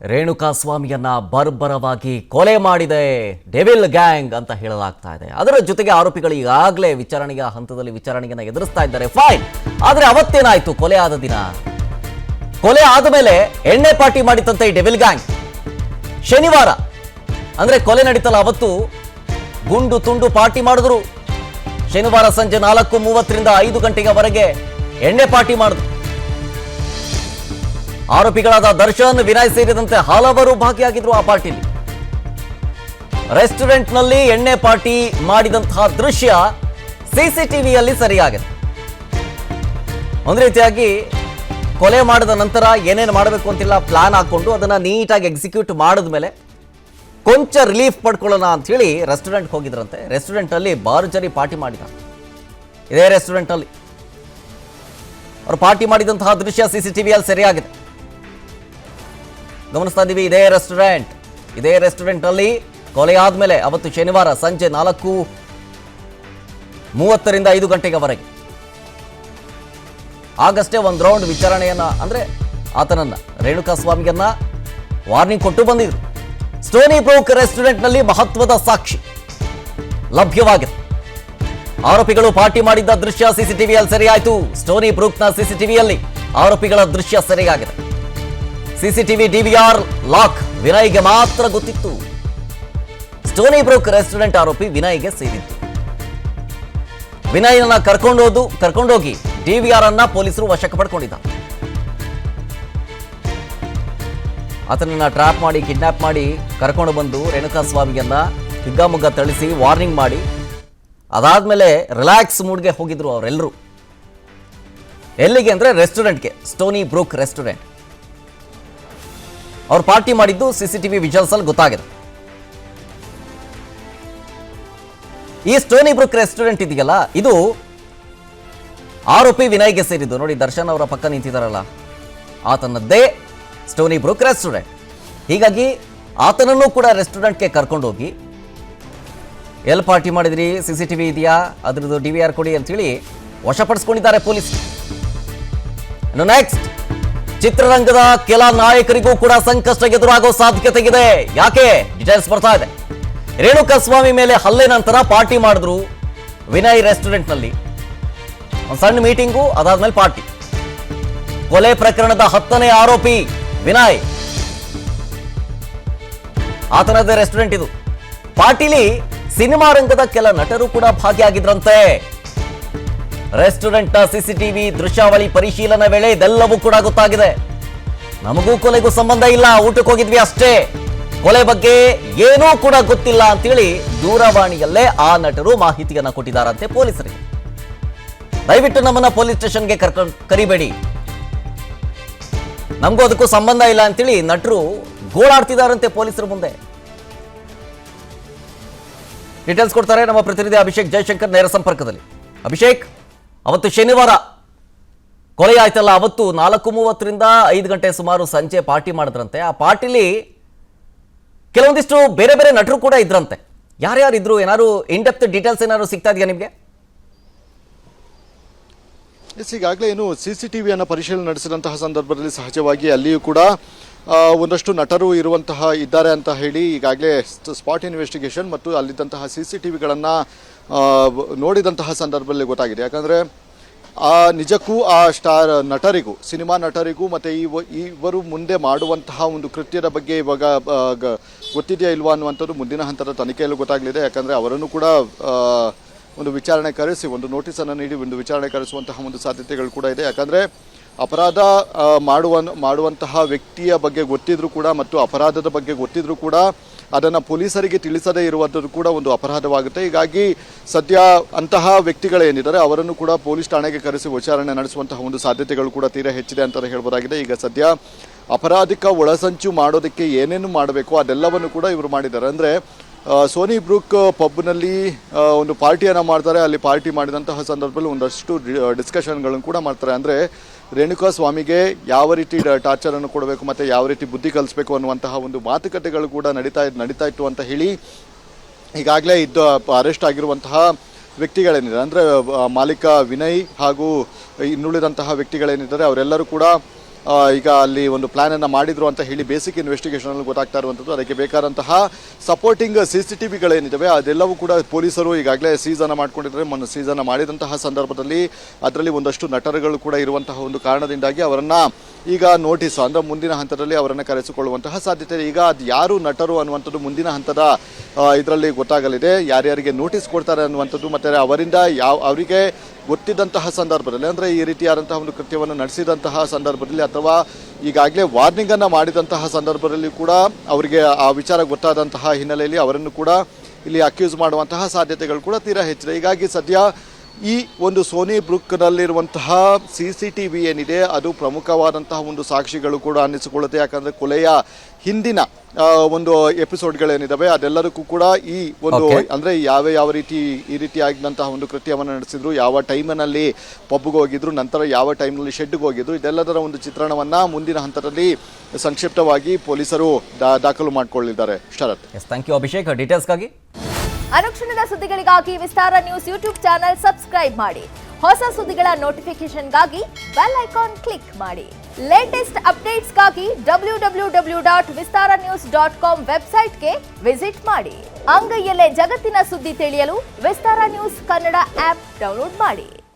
ರೇಣುಕಾಸ್ವಾಮಿಯನ್ನ ಬರ್ಬರವಾಗಿ ಕೊಲೆ ಮಾಡಿದೆ devil gang ಅಂತ ಹೇಳಲಾಗ್ತಾ ಇದೆ. ಅದರ ಜೊತೆಗೆ ಆರೋಪಿಗಳು ಈಗಾಗಲೇ ವಿಚಾರಣೆಯ ಹಂತದಲ್ಲಿ ವಿಚಾರಣೆಯನ್ನು ಎದುರಿಸ್ತಾ ಇದ್ದಾರೆ. ಫೈನ್. ಆದರೆ ಅವತ್ತೇನಾಯ್ತು? ಕೊಲೆ ಆದ ದಿನ, ಕೊಲೆ ಆದ ಮೇಲೆ ಎಣ್ಣೆ ಪಾರ್ಟಿ ಮಾಡಿತಂತೆ ಈ ಡೆವಿಲ್ ಗ್ಯಾಂಗ್. ಶನಿವಾರ ಅಂದ್ರೆ ಕೊಲೆ ನಡೀತಲ್ಲ, ಅವತ್ತು ಗುಂಡು ತುಂಡು ಪಾರ್ಟಿ ಮಾಡಿದ್ರು. ಶನಿವಾರ ಸಂಜೆ 4:30ರಿಂದ 5 ಗಂಟೆಯವರೆಗೆ ಎಣ್ಣೆ ಪಾರ್ಟಿ ಮಾಡಿದ್ರು. ಆರೋಪಿಗಳಾದ ದರ್ಶನ್, ವಿನಯ್ ಸೇರಿದಂತೆ ಹಲವರು ಭಾಗಿಯಾಗಿದ್ರು ಆ ಪಾರ್ಟಿಲಿ. ರೆಸ್ಟೋರೆಂಟ್ನಲ್ಲಿ ಎಣ್ಣೆ ಪಾರ್ಟಿ ಮಾಡಿದಂತಹ ದೃಶ್ಯ ಸಿಸಿಟಿವಿಯಲ್ಲಿ ಸರಿಯಾಗಿದೆ. ಒಂದು ರೀತಿಯಾಗಿ ಕೊಲೆ ಮಾಡಿದ ನಂತರ ಏನೇನು ಮಾಡಬೇಕು ಅಂತಿಲ್ಲ ಪ್ಲಾನ್ ಹಾಕೊಂಡು ಅದನ್ನ ನೀಟಾಗಿ ಎಕ್ಸಿಕ್ಯೂಟ್ ಮಾಡಿದ ಮೇಲೆ ಕೊಂಚ ರಿಲೀಫ್ ಪಡ್ಕೊಳ್ಳೋಣ ಅಂತ ಹೇಳಿ ರೆಸ್ಟೋರೆಂಟ್ಗೆ ಹೋಗಿದ್ರಂತೆ. ರೆಸ್ಟೋರೆಂಟಲ್ಲಿ ಭರ್ಜರಿ ಪಾರ್ಟಿ ಮಾಡಿದ. ಇದೇ ರೆಸ್ಟೋರೆಂಟಲ್ಲಿ ಅವರು ಪಾರ್ಟಿ ಮಾಡಿದಂತಹ ದೃಶ್ಯ ಸಿಸಿಟಿವಿಯಲ್ಲಿ ಸರಿಯಾಗಿದೆ. ಗಮನಿಸ್ತಾ ಇದ್ದೀವಿ. ಇದೇ ರೆಸ್ಟೋರೆಂಟ್ ಅಲ್ಲಿ ಕೊಲೆ ಆದ್ಮೇಲೆ ಅವತ್ತು ಶನಿವಾರ ಸಂಜೆ 4:30ರಿಂದ 5 ಗಂಟೆಯವರೆಗೆ ಆಗಷ್ಟೇ ಒಂದು ರೌಂಡ್ ವಿಚಾರಣೆಯನ್ನ, ಅಂದ್ರೆ ಆತನನ್ನ ರೇಣುಕಾಸ್ವಾಮಿಯನ್ನ ವಾರ್ನಿಂಗ್ ಕೊಟ್ಟು ಬಂದಿದ್ರು. ಸ್ಟೋನಿ ಬ್ರೂಕ್ ರೆಸ್ಟೋರೆಂಟ್ ನಲ್ಲಿ ಮಹತ್ವದ ಸಾಕ್ಷಿ ಲಭ್ಯವಾಗಿದೆ. ಆರೋಪಿಗಳು ಪಾರ್ಟಿ ಮಾಡಿದ್ದ ದೃಶ್ಯ ಸಿಸಿಟಿವಿಯಲ್ಲಿ ಸರಿಯಾಯಿತು. ಸ್ಟೋನಿ ಬ್ರೂಕ್ನ ಸಿಸಿಟಿವಿಯಲ್ಲಿ ಆರೋಪಿಗಳ ದೃಶ್ಯ ಸರಿಯಾಗಿದೆ. ಸಿಸಿಟಿವಿ ಡಿವಿಆರ್ ಲಾಕ್ ವಿನಯ್ಗೆ ಮಾತ್ರ ಗೊತ್ತಿತ್ತು. ಸ್ಟೋನಿ ಬ್ರೂಕ್ ರೆಸ್ಟೋರೆಂಟ್ ಆರೋಪಿ ವಿನಯ್ಗೆ ಸೇರಿತ್ತು. ವಿನಯ್ನ ಕರ್ಕೊಂಡೋಗಿ ಡಿವಿಆರ್ ಅನ್ನ ಪೊಲೀಸರು ವಶಕ್ಕೆ ಪಡ್ಕೊಂಡಿದ್ದಾರೆ. ಆತನನ್ನ ಟ್ರ್ಯಾಪ್ ಮಾಡಿ ಕಿಡ್ನಾಪ್ ಮಾಡಿ ಕರ್ಕೊಂಡು ಬಂದು ರೇಣುಕಾಸ್ವಾಮಿಯನ್ನ ಹಿಗ್ಗಾಮುಗ್ಗ ಥಳಿಸಿ ವಾರ್ನಿಂಗ್ ಮಾಡಿ ಅದಾದ್ಮೇಲೆ ರಿಲ್ಯಾಕ್ಸ್ ಮೂಡ್ಗೆ ಹೋಗಿದ್ರು ಅವರೆಲ್ಲರೂ. ಎಲ್ಲಿಗೆ ಅಂದ್ರೆ ರೆಸ್ಟೋರೆಂಟ್ಗೆ, ಸ್ಟೋನಿ ಬ್ರೂಕ್ ರೆಸ್ಟೋರೆಂಟ್. ಅವ್ರು ಪಾರ್ಟಿ ಮಾಡಿದ್ದು ಸಿಸಿಟಿವಿ ವಿಜುವಲ್ಸ್ ಅಲ್ಲಿ ಗೊತ್ತಾಗಿದೆ. ಈ ಸ್ಟೋನಿ ಬ್ರೂಕ್ ರೆಸ್ಟೋರೆಂಟ್ ಇದೆಯಲ್ಲ, ಇದು ಆರೋಪಿ ವಿನಯ್ಗೆ ಸೇರಿದ್ದು. ನೋಡಿ, ದರ್ಶನ್ ಅವರ ಪಕ್ಕ ನಿಂತಿದ್ದಾರಲ್ಲ, ಆತನದ್ದೇ ಸ್ಟೋನಿ ಬ್ರೂಕ್ ರೆಸ್ಟೋರೆಂಟ್. ಹೀಗಾಗಿ ಆತನನ್ನು ಕೂಡ ರೆಸ್ಟೋರೆಂಟ್ಗೆ ಕರ್ಕೊಂಡೋಗಿ ಎಲ್ಲಿ ಪಾರ್ಟಿ ಮಾಡಿದ್ರಿ, ಸಿಸಿಟಿವಿ ಇದೆಯಾ, ಅದ್ರದ್ದು ಡಿವಿಆರ್ ಕೊಡಿ ಅಂತೇಳಿ ವಶಪಡಿಸ್ಕೊಂಡಿದ್ದಾರೆ ಪೊಲೀಸರು. ಇನ್ನು ನೆಕ್ಸ್ಟ್, ಚಿತ್ರರಂಗದ ಕೆಲ ನಾಯಕರಿಗೂ ಕೂಡ ಸಂಕಷ್ಟ ಎದುರಾಗೋ ಸಾಧ್ಯತೆ ಇದೆ. ಯಾಕೆ? ಡೀಟೇಲ್ಸ್ ಬರ್ತಾ ಇದೆ. ರೇಣುಕಾಸ್ವಾಮಿ ಮೇಲೆ ಹಲ್ಲೆ ನಂತರ ಪಾರ್ಟಿ ಮಾಡಿದ್ರು ವಿನಯ್ ರೆಸ್ಟೋರೆಂಟ್ನಲ್ಲಿ. ಒಂದು ಸಣ್ಣ ಮೀಟಿಂಗು, ಅದಾದ್ಮೇಲೆ ಪಾರ್ಟಿ. ಕೊಲೆ ಪ್ರಕರಣದ 10ನೇ ಆರೋಪಿ ವಿನಯ್, ಆತನದೇ ರೆಸ್ಟೋರೆಂಟ್ ಇದು. ಪಾರ್ಟಿಲಿ ಸಿನಿಮಾ ರಂಗದ ಕೆಲ ನಟರು ಕೂಡ ಭಾಗಿಯಾಗಿದ್ರಂತೆ. ರೆಸ್ಟೋರೆಂಟ್ನ ಸಿಸಿಟಿವಿ ದೃಶ್ಯಾವಳಿ ಪರಿಶೀಲನೆ ವೇಳೆ ಇದೆಲ್ಲವೂ ಕೂಡ ಗೊತ್ತಾಗಿದೆ. ನಮಗೂ ಕೊಲೆಗೂ ಸಂಬಂಧ ಇಲ್ಲ, ಊಟಕ್ಕೆ ಹೋಗಿದ್ವಿ ಅಷ್ಟೇ, ಕೊಲೆ ಬಗ್ಗೆ ಏನೂ ಕೂಡ ಗೊತ್ತಿಲ್ಲ ಅಂತೇಳಿ ದೂರವಾಣಿಯಲ್ಲೇ ಆ ನಟರು ಮಾಹಿತಿಯನ್ನ ಕೊಟ್ಟಿದ್ದಾರಂತೆ ಪೊಲೀಸರಿಗೆ. ದಯವಿಟ್ಟು ನಮ್ಮನ್ನ ಪೊಲೀಸ್ ಸ್ಟೇಷನ್ಗೆ ಕರಿಬೇಡಿ, ನಮಗೂ ಅದಕ್ಕೂ ಸಂಬಂಧ ಇಲ್ಲ ಅಂತೇಳಿ ನಟರು ಗೋಳಾಡ್ತಿದ್ದಾರಂತೆ ಪೊಲೀಸರ ಮುಂದೆ. ಡೀಟೇಲ್ಸ್ ಕೊಡ್ತಾರೆ ನಮ್ಮ ಪ್ರತಿನಿಧಿ ಅಭಿಷೇಕ್ ಜಯಶಂಕರ್ ನೇರ ಸಂಪರ್ಕದಲ್ಲಿ. ಅಭಿಷೇಕ್, ಅವತ್ತು ಶನಿವಾರ ಕೊಲೆ ಆಯ್ತಲ್ಲ, ಅವತ್ತು 4:30ರಿಂದ 5 ಗಂಟೆ ಸುಮಾರು ಸಂಜೆ ಪಾರ್ಟಿ ಮಾಡಿದ್ರಂತೆ. ಆ ಪಾರ್ಟಿಲಿ ಕೆಲವೊಂದಿಷ್ಟು ಬೇರೆ ಬೇರೆ ನಟರು ಕೂಡ ಇದ್ರಂತೆ. ಯಾರ್ಯಾರಿದ್ರು? ಏನಾದ್ರು ಇನ್ ಡೆಪ್ತ್ ಡೀಟೇಲ್ಸ್ ಏನಾದ್ರು ಸಿಗ್ತಾ ಇದೆಯಾ ನಿಮಗೆ? ಈಗಾಗಲೇ ಏನು ಸಿಸಿಟಿವಿಯನ್ನು ಪರಿಶೀಲನೆ ನಡೆಸಿದಂತಹ ಸಂದರ್ಭದಲ್ಲಿ ಸಹಜವಾಗಿ ಅಲ್ಲಿಯೂ ಕೂಡ ಒಂದಷ್ಟು ನಟರು ಇದ್ದಾರೆ ಅಂತ ಹೇಳಿ ಈಗಾಗಲೇ ಸ್ಪಾಟ್ ಇನ್ವೆಸ್ಟಿಗೇಷನ್ ಮತ್ತು ಅಲ್ಲಿದ್ದಂತಹ ಸಿಸಿಟಿವಿಗಳನ್ನು ನೋಡಿದಂತಹ ಸಂದರ್ಭದಲ್ಲಿ ಗೊತ್ತಾಗಿದೆ. ಯಾಕಂದರೆ ನಿಜಕ್ಕೂ ಆ ಸ್ಟಾರ್ ನಟರಿಗೂ, ಸಿನಿಮಾ ನಟರಿಗೂ ಮತ್ತು ಇವರು ಮುಂದೆ ಮಾಡುವಂತಹ ಒಂದು ಕೃತ್ಯದ ಬಗ್ಗೆ ಇವಾಗ ಗೊತ್ತಿದೆಯಾ ಇಲ್ವಾ ಅನ್ನುವಂಥದ್ದು ಮುಂದಿನ ಹಂತದ ತನಿಖೆಯಲ್ಲೂ ಗೊತ್ತಾಗಲಿದೆ. ಯಾಕಂದರೆ ಅವರನ್ನು ಕೂಡ ಒಂದು ವಿಚಾರಣೆ ಕರೆಸಿ, ಒಂದು ನೋಟಿಸನ್ನು ನೀಡಿ ಒಂದು ವಿಚಾರಣೆ ಕರೆಸುವಂತಹ ಒಂದು ಸಾಧ್ಯತೆಗಳು ಕೂಡ ಇದೆ. ಯಾಕಂದರೆ ಅಪರಾಧ ಮಾಡುವಂತಹ ವ್ಯಕ್ತಿಯ ಬಗ್ಗೆ ಗೊತ್ತಿದ್ರೂ ಕೂಡ ಮತ್ತು ಅಪರಾಧದ ಬಗ್ಗೆ ಗೊತ್ತಿದ್ರೂ ಕೂಡ ಅದನ್ನು ಪೊಲೀಸರಿಗೆ ತಿಳಿಸದೇ ಇರುವಂಥದ್ದು ಕೂಡ ಒಂದು ಅಪರಾಧವಾಗುತ್ತೆ. ಹೀಗಾಗಿ ಸದ್ಯ ಅಂತಹ ವ್ಯಕ್ತಿಗಳೇನಿದ್ದಾರೆ ಅವರನ್ನು ಕೂಡ ಪೊಲೀಸ್ ಠಾಣೆಗೆ ಕರೆಸಿ ವಿಚಾರಣೆ ನಡೆಸುವಂತಹ ಒಂದು ಸಾಧ್ಯತೆಗಳು ಕೂಡ ತೀರಾ ಹೆಚ್ಚಿದೆ ಅಂತಲೇ ಹೇಳ್ಬೋದಾಗಿದೆ. ಈಗ ಸದ್ಯ ಅಪರಾಧಿಕ ಒಳಸಂಚು ಮಾಡೋದಕ್ಕೆ ಏನೇನು ಮಾಡಬೇಕು ಅದೆಲ್ಲವನ್ನು ಕೂಡ ಇವರು ಮಾಡಿದ್ದಾರೆ. ಅಂದರೆ ಸೋನಿ ಬ್ರೂಕ್ ಪಬ್ನಲ್ಲಿ ಒಂದು ಪಾರ್ಟಿಯನ್ನು ಮಾಡ್ತಾರೆ. ಅಲ್ಲಿ ಪಾರ್ಟಿ ಮಾಡಿದಂತಹ ಸಂದರ್ಭದಲ್ಲಿ ಒಂದಷ್ಟು ಡಿಸ್ಕಷನ್ಗಳನ್ನು ಕೂಡ ಮಾಡ್ತಾರೆ. ಅಂದರೆ ರೇಣುಕಾಸ್ವಾಮಿಗೆ ಯಾವ ರೀತಿ ಟಾರ್ಚರನ್ನು ಕೊಡಬೇಕು ಮತ್ತು ಯಾವ ರೀತಿ ಬುದ್ಧಿ ಕಲಿಸಬೇಕು ಅನ್ನುವಂತಹ ಒಂದು ಮಾತುಕತೆಗಳು ಕೂಡ ನಡೀತಾ ಇತ್ತು ಅಂತ ಹೇಳಿ ಈಗಾಗಲೇ ಅರೆಸ್ಟ್ ಆಗಿರುವಂತಹ ವ್ಯಕ್ತಿಗಳೇನಿದ್ದಾರೆ, ಅಂದರೆ ಮಾಲೀಕ ವಿನಯ್ ಹಾಗೂ ಇನ್ನುಳಿದಂತಹ ವ್ಯಕ್ತಿಗಳೇನಿದ್ದಾರೆ ಅವರೆಲ್ಲರೂ ಕೂಡ ಈಗ ಅಲ್ಲಿ ಒಂದು ಪ್ಲಾನ್ ಅನ್ನು ಮಾಡಿದ್ರು ಅಂತ ಹೇಳಿ ಬೇಸಿಕ್ ಇನ್ವೆಸ್ಟಿಗೇಷನ್ ಅಲ್ಲಿ ಗೊತ್ತಾಗ್ತಾ ಇರುವಂಥದ್ದು. ಅದಕ್ಕೆ ಬೇಕಾದಂತಹ ಸಪೋರ್ಟಿಂಗ್ CCTVಗಳೇನಿದ್ದಾವೆ ಅದೆಲ್ಲವೂ ಕೂಡ ಪೊಲೀಸರು ಈಗಾಗಲೇ ಸೀಸನ್ ಮಾಡ್ಕೊಂಡಿದ್ದಾರೆ. ಸೀಸನ್ ಮಾಡಿದಂತಹ ಸಂದರ್ಭದಲ್ಲಿ ಅದರಲ್ಲಿ ಒಂದಷ್ಟು ನಟರುಗಳು ಕೂಡ ಇರುವಂತಹ ಒಂದು ಕಾರಣದಿಂದಾಗಿ ಅವರನ್ನ ಈಗ ನೋಟಿಸ್ ಅಂದ್ರೆ ಮುಂದಿನ ಹಂತದಲ್ಲಿ ಅವರನ್ನು ಕರೆಸಿಕೊಳ್ಳುವಂತಹ ಸಾಧ್ಯತೆ ಇದೆ. ಈಗ ಅದು ಯಾರು ನಟರು ಅನ್ನುವಂಥದ್ದು ಮುಂದಿನ ಹಂತದ ಇದರಲ್ಲಿ ಗೊತ್ತಾಗಲಿದೆ. ಯಾರ್ಯಾರಿಗೆ ನೋಟಿಸ್ ಕೊಡ್ತಾರೆ ಅನ್ನುವಂಥದ್ದು ಮತ್ತು ಅವರಿಂದ ಅವರಿಗೆ ಗೊತ್ತಿದ್ದಂತಹ ಸಂದರ್ಭದಲ್ಲಿ ಅಂದರೆ ಈ ರೀತಿಯಾದಂತಹ ಒಂದು ಕೃತ್ಯವನ್ನು ನಡೆಸಿದಂತಹ ಸಂದರ್ಭದಲ್ಲಿ ಅಥವಾ ಈಗಾಗಲೇ ವಾರ್ನಿಂಗನ್ನು ಮಾಡಿದಂತಹ ಸಂದರ್ಭದಲ್ಲಿ ಕೂಡ ಅವರಿಗೆ ಆ ವಿಚಾರ ಗೊತ್ತಾದಂತಹ ಹಿನ್ನೆಲೆಯಲ್ಲಿ ಅವರನ್ನು ಕೂಡ ಇಲ್ಲಿ ಅಕ್ಯೂಸ್ ಮಾಡುವಂತಹ ಸಾಧ್ಯತೆಗಳು ಕೂಡ ತೀರಾ ಹೆಚ್ಚಿದೆ. ಹೀಗಾಗಿ ಸದ್ಯ ಈ ಒಂದು ಸೋನಿ ಬ್ರೂಕ್ನಲ್ಲಿರುವಂತಹ CCTV ಏನಿದೆ ಅದು ಪ್ರಮುಖವಾದಂತಹ ಒಂದು ಸಾಕ್ಷಿಗಳು ಕೂಡ ಅನ್ನಿಸಿಕೊಳ್ಳುತ್ತೆ. ಯಾಕಂದರೆ ಕೊಲೆಯ ಹಿಂದಿನ ಒಂದು ಎಪಿಸೋಡ್ಗಳೇನಿದ್ದಾವೆ ಅದೆಲ್ಲದಕ್ಕೂ ಕೂಡ ಈ ಒಂದು ಅಂದರೆ ಯಾವ ರೀತಿ ಈ ರೀತಿಯಾಗಿದ್ದಂತಹ ಒಂದು ಕೃತ್ಯವನ್ನು ನಡೆಸಿದ್ರು, ಯಾವ ಟೈಮಿನಲ್ಲಿ ಪಬ್ಗೆ ಹೋಗಿದ್ರು, ನಂತರ ಯಾವ ಟೈಮ್ನಲ್ಲಿ ಶೆಡ್ಗೆ ಹೋಗಿದ್ರು, ಇದೆಲ್ಲದರ ಒಂದು ಚಿತ್ರಣವನ್ನು ಮುಂದಿನ ಹಂತದಲ್ಲಿ ಸಂಕ್ಷಿಪ್ತವಾಗಿ ಪೊಲೀಸರು ದಾಖಲು ಮಾಡಿಕೊಳ್ಳಿದ್ದಾರೆ. ಶರತ್, ಥ್ಯಾಂಕ್ ಯು ಅಭಿಷೇಕ್ ಡೀಟೇಲ್ಸ್ಗಾಗಿ. ಅನುಕ್ಷಣದ ಸುದ್ದಿಗಳಿಗಾಗಿ ವಿಸ್ತಾರ ನ್ಯೂಸ್ ಯೂಟ್ಯೂಬ್ ಚಾನೆಲ್ ಸಬ್ಸ್ಕ್ರೈಬ್ ಮಾಡಿ. ಹೊಸ ಸುದ್ದಿಗಳ ನೋಟಿಫಿಕೇಶನ್ಗಾಗಿ ಬೆಲ್ ಐಕಾನ್ ಕ್ಲಿಕ್ ಮಾಡಿ. ಲೇಟೆಸ್ಟ್ ಅಪ್ಡೇಟ್ಸ್ಗಾಗಿ www.vistaranews.com ವೆಬ್ಸೈಟ್ಗೆ ವಿಸಿಟ್ ಮಾಡಿ. ಅಂಗೈಯಲ್ಲೇ ಜಗತ್ತಿನ ಸುದ್ದಿ ತಿಳಿಯಲು ವಿಸ್ತಾರ ನ್ಯೂಸ್ ಕನ್ನಡ ಆಪ್ ಡೌನ್ಲೋಡ್ ಮಾಡಿ.